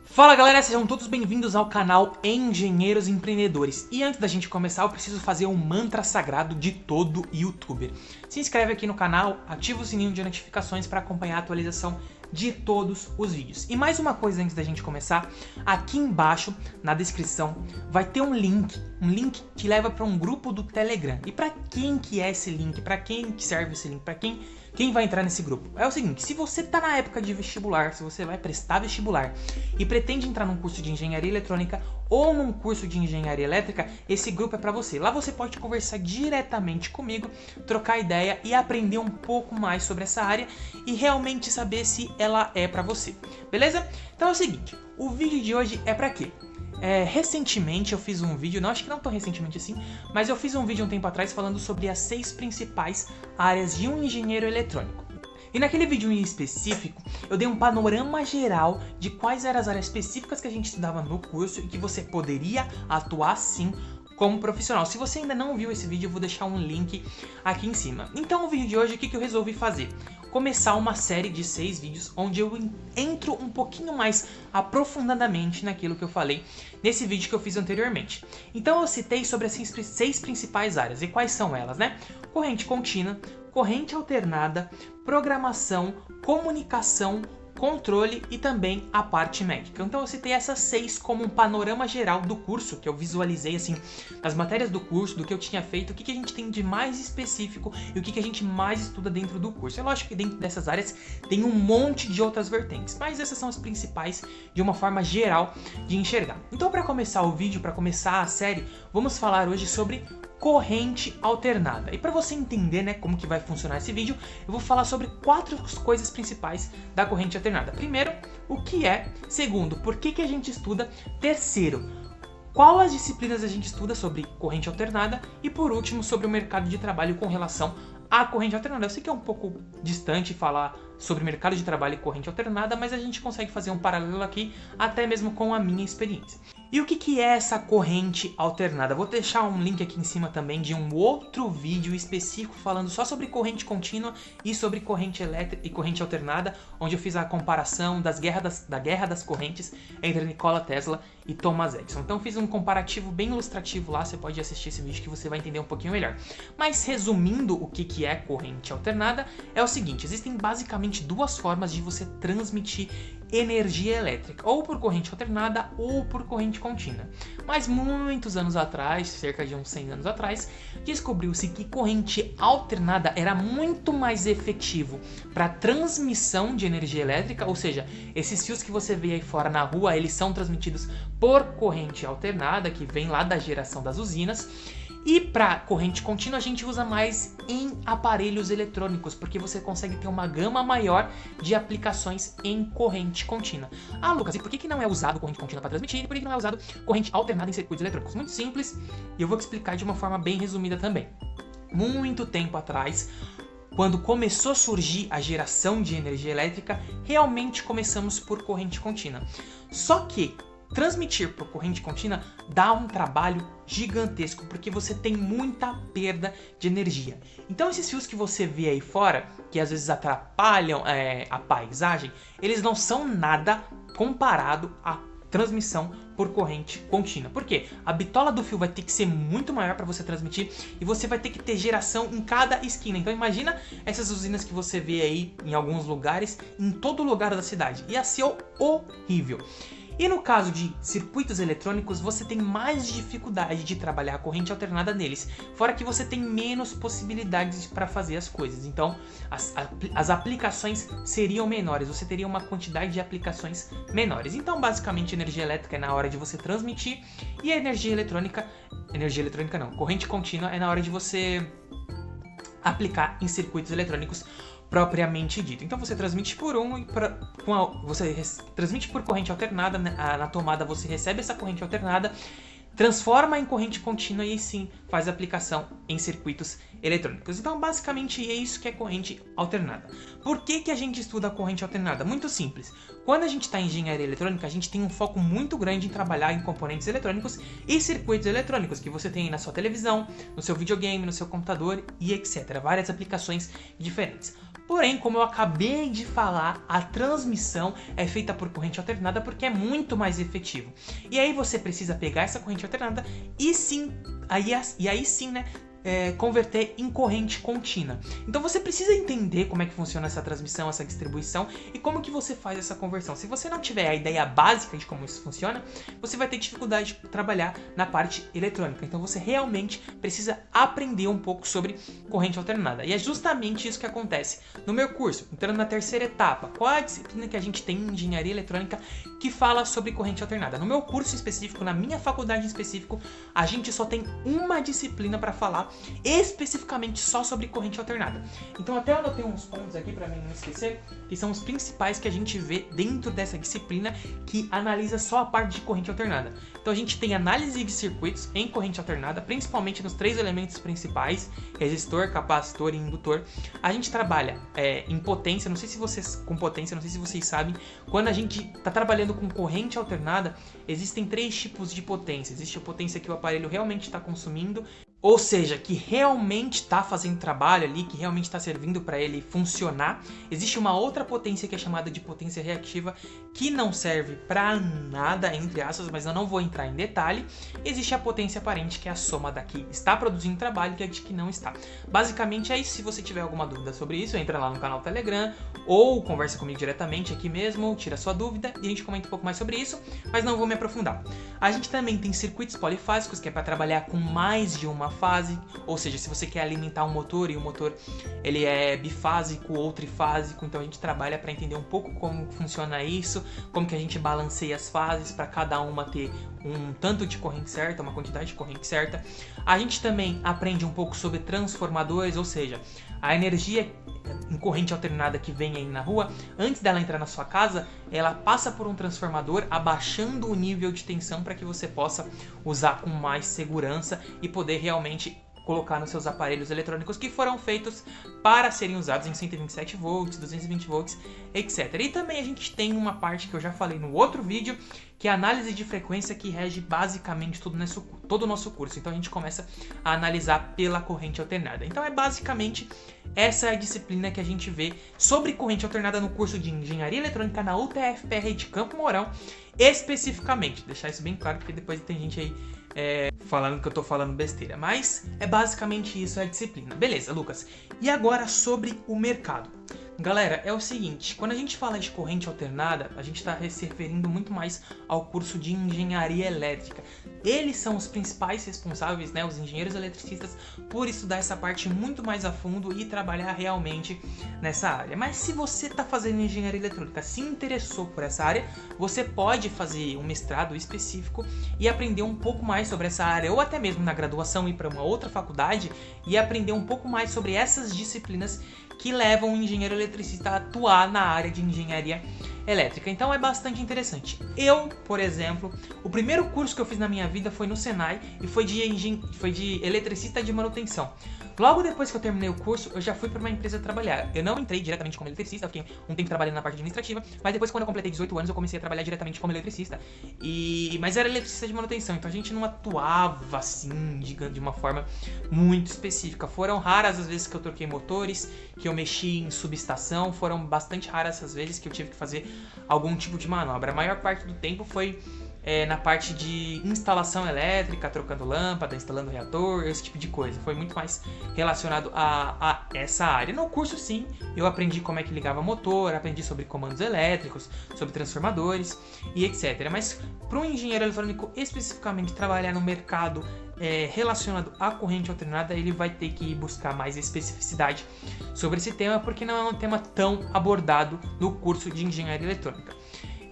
Fala galera, sejam todos bem-vindos ao canal Engenheiros Empreendedores. E antes da gente começar, eu preciso fazer um mantra sagrado de todo youtuber. Se inscreve aqui no canal, ativa o sininho de notificações para acompanhar a atualização de todos os vídeos. E mais uma coisa antes da gente começar, aqui embaixo na descrição vai ter um link que leva para um grupo do Telegram. E para quem que é esse link? Para quem que serve esse link? Para quem vai entrar nesse grupo? É o seguinte, se você está na época de vestibular, se você vai prestar vestibular e pretende entrar num curso de engenharia eletrônica ou num curso de engenharia elétrica, esse grupo é para você. Lá você pode conversar diretamente comigo, trocar ideia e aprender um pouco mais sobre essa área e realmente saber se ela é para você. Beleza? Então é o seguinte, o vídeo de hoje é para quê? Recentemente eu fiz um vídeo, não acho que não tão recentemente assim, mas eu fiz um vídeo um tempo atrás falando sobre as 6 principais áreas de um engenheiro eletrônico. E naquele vídeo em específico, eu dei um panorama geral de quais eram as áreas específicas que a gente estudava no curso e que você poderia atuar sim como profissional. Se você ainda não viu esse vídeo, eu vou deixar um link aqui em cima. Então o vídeo de hoje, o que eu resolvi fazer? Começar uma série de 6 vídeos onde eu entro um pouquinho mais aprofundadamente naquilo que eu falei nesse vídeo que eu fiz anteriormente. Então eu citei sobre as 6 principais áreas. E quais são elas, né? Corrente contínua, corrente alternada, programação, comunicação, controle e também a parte médica. Então eu citei essas 6 como um panorama geral do curso, que eu visualizei assim, das matérias do curso, do que eu tinha feito, o que a gente tem de mais específico e o que a gente mais estuda dentro do curso. É lógico que dentro dessas áreas tem um monte de outras vertentes, mas essas são as principais de uma forma geral de enxergar. Então para começar o vídeo, para começar a série, vamos falar hoje sobre corrente alternada. E para você entender, né, como que vai funcionar esse vídeo, eu vou falar sobre 4 coisas principais da corrente alternada. Primeiro, o que é. Segundo, por que a gente estuda. Terceiro, qual as disciplinas a gente estuda sobre corrente alternada. E por último, sobre o mercado de trabalho com relação à corrente alternada. Eu sei que é um pouco distante falar sobre mercado de trabalho e corrente alternada, mas a gente consegue fazer um paralelo aqui, até mesmo com a minha experiência. E o que é essa corrente alternada? Vou deixar um link aqui em cima também de um outro vídeo específico falando só sobre corrente contínua e sobre corrente elétrica e corrente alternada, onde eu fiz a comparação da guerra das correntes entre Nikola Tesla e Thomas Edison. Então fiz um comparativo bem ilustrativo lá, você pode assistir esse vídeo que você vai entender um pouquinho melhor. Mas resumindo o que é corrente alternada, é o seguinte, existem basicamente 2 formas de você transmitir energia elétrica, ou por corrente alternada ou por corrente contínua. Mas muitos anos atrás, cerca de uns 100 anos atrás, descobriu-se que corrente alternada era muito mais efetivo para transmissão de energia elétrica, ou seja, esses fios que você vê aí fora na rua, eles são transmitidos por corrente alternada, que vem lá da geração das usinas. E para corrente contínua a gente usa mais em aparelhos eletrônicos, porque você consegue ter uma gama maior de aplicações em corrente contínua. Ah, Lucas, e por que não é usado corrente contínua para transmitir? E por que não é usado corrente alternada em circuitos eletrônicos? Muito simples, e eu vou te explicar de uma forma bem resumida também. Muito tempo atrás, quando começou a surgir a geração de energia elétrica, realmente começamos por corrente contínua. Só que transmitir por corrente contínua dá um trabalho gigantesco, porque você tem muita perda de energia. Então esses fios que você vê aí fora, que às vezes atrapalham a paisagem, eles não são nada comparado à transmissão por corrente contínua. Por quê? A bitola do fio vai ter que ser muito maior para você transmitir e você vai ter que ter geração em cada esquina. Então imagina essas usinas que você vê aí em alguns lugares, em todo lugar da cidade. Ia ser horrível. E no caso de circuitos eletrônicos, você tem mais dificuldade de trabalhar a corrente alternada neles, fora que você tem menos possibilidades para fazer as coisas. Então, as aplicações seriam menores, você teria uma quantidade de aplicações menores. Então, basicamente, energia elétrica é na hora de você transmitir e a corrente contínua é na hora de você aplicar em circuitos eletrônicos propriamente dito. Então você transmite por transmite por corrente alternada, na tomada você recebe essa corrente alternada, transforma em corrente contínua e aí sim faz aplicação em circuitos eletrônicos. Então basicamente é isso que é corrente alternada. Por que a gente estuda a corrente alternada? Muito simples. Quando a gente está em engenharia eletrônica, a gente tem um foco muito grande em trabalhar em componentes eletrônicos e circuitos eletrônicos que você tem na sua televisão, no seu videogame, no seu computador e etc. Várias aplicações diferentes. Porém, como eu acabei de falar, a transmissão é feita por corrente alternada porque é muito mais efetivo. E aí você precisa pegar essa corrente alternada e aí sim, né, converter em corrente contínua. Então você precisa entender como é que funciona essa transmissão, essa distribuição e como que você faz essa conversão. Se você não tiver a ideia básica de como isso funciona, você vai ter dificuldade de trabalhar na parte eletrônica. Então você realmente precisa aprender um pouco sobre corrente alternada. E é justamente isso que acontece no meu curso. Entrando na terceira etapa, qual é a disciplina que a gente tem em engenharia eletrônica que fala sobre corrente alternada? No meu curso específico, na minha faculdade em específico, a gente só tem uma disciplina para falar especificamente só sobre corrente alternada. Então até eu anotei uns pontos aqui para mim não esquecer, que são os principais que a gente vê dentro dessa disciplina que analisa só a parte de corrente alternada. Então a gente tem análise de circuitos em corrente alternada, principalmente nos 3 elementos principais, resistor, capacitor e indutor. A gente trabalha em potência, não sei se vocês sabem, quando a gente está trabalhando com corrente alternada, existem 3 tipos de potência. Existe a potência que o aparelho realmente está consumindo, ou seja, que realmente está fazendo trabalho ali, que realmente está servindo para ele funcionar. Existe uma outra potência que é chamada de potência reativa, que não serve para nada, entre aspas, mas eu não vou entrar em detalhe. Existe a potência aparente, que é a soma da que está produzindo trabalho e a de que não está. Basicamente é isso. Se você tiver alguma dúvida sobre isso, entra lá no canal Telegram ou conversa comigo diretamente aqui mesmo, tira sua dúvida e a gente comenta um pouco mais sobre isso, mas não vou me aprofundar. A gente também tem circuitos polifásicos, que é para trabalhar com mais de uma fase, ou seja, se você quer alimentar um motor e o motor ele é bifásico ou trifásico, então a gente trabalha para entender um pouco como funciona isso, como que a gente balanceia as fases para cada uma ter um tanto de corrente certa, uma quantidade de corrente certa. A gente também aprende um pouco sobre transformadores, ou seja, a energia em corrente alternada que vem aí na rua, antes dela entrar na sua casa, ela passa por um transformador abaixando o nível de tensão para que você possa usar com mais segurança e poder realmente colocar nos seus aparelhos eletrônicos que foram feitos para serem usados em 127 volts, 220 volts, etc. E também a gente tem uma parte que eu já falei no outro vídeo, que é a análise de frequência, que rege basicamente todo o nosso curso. Então a gente começa a analisar pela corrente alternada. Então é basicamente essa a disciplina que a gente vê sobre corrente alternada no curso de Engenharia Eletrônica na UTF-PR de Campo Mourão, especificamente. Deixar isso bem claro, porque depois tem gente aí falando que eu tô falando besteira. Mas é basicamente isso a disciplina. Beleza, Lucas. E agora sobre o mercado. Galera, é o seguinte, quando a gente fala de corrente alternada, a gente está se referindo muito mais ao curso de engenharia elétrica. Eles são os principais responsáveis, né, os engenheiros eletricistas, por estudar essa parte muito mais a fundo e trabalhar realmente nessa área. Mas se você está fazendo engenharia eletrônica, se interessou por essa área, você pode fazer um mestrado específico e aprender um pouco mais sobre essa área, ou até mesmo na graduação ir para uma outra faculdade e aprender um pouco mais sobre essas disciplinas que levam o engenheiro eletricista a atuar na área de engenharia elétrica. Então é bastante interessante. Eu, por exemplo, o primeiro curso que eu fiz na minha vida foi no Senai e foi de eletricista de manutenção. Logo depois que eu terminei o curso, eu já fui para uma empresa trabalhar. Eu não entrei diretamente como eletricista, eu fiquei um tempo trabalhando na parte administrativa, mas depois, quando eu completei 18 anos, eu comecei a trabalhar diretamente como eletricista. Mas era eletricista de manutenção, então a gente não atuava assim, de uma forma muito específica. Foram raras as vezes que eu troquei motores, que eu mexi em subestação, foram bastante raras as vezes que eu tive que fazer algum tipo de manobra. A maior parte do tempo foi na parte de instalação elétrica, trocando lâmpada, instalando reator, esse tipo de coisa. Foi muito mais relacionado a essa área. No curso, sim, eu aprendi como é que ligava motor, aprendi sobre comandos elétricos, sobre transformadores e etc. Mas para um engenheiro eletrônico especificamente trabalhar no mercado relacionado à corrente alternada, ele vai ter que ir buscar mais especificidade sobre esse tema, porque não é um tema tão abordado no curso de engenharia eletrônica.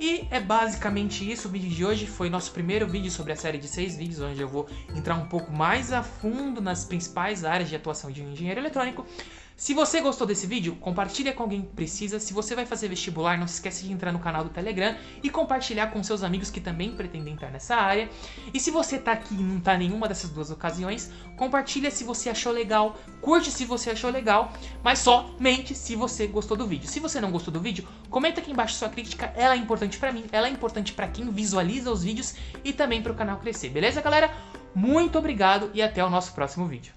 E é basicamente isso. O vídeo de hoje foi nosso primeiro vídeo sobre a série de 6 vídeos, onde eu vou entrar um pouco mais a fundo nas principais áreas de atuação de um engenheiro eletrônico. Se você gostou desse vídeo, compartilha com alguém que precisa. Se você vai fazer vestibular, não se esquece de entrar no canal do Telegram e compartilhar com seus amigos que também pretendem entrar nessa área. E se você tá aqui e não tá em nenhuma dessas duas ocasiões, compartilha se você achou legal, curte se você achou legal, mas somente se você gostou do vídeo. Se você não gostou do vídeo, comenta aqui embaixo sua crítica, ela é importante pra mim, ela é importante pra quem visualiza os vídeos e também pro canal crescer, beleza, galera? Muito obrigado e até o nosso próximo vídeo.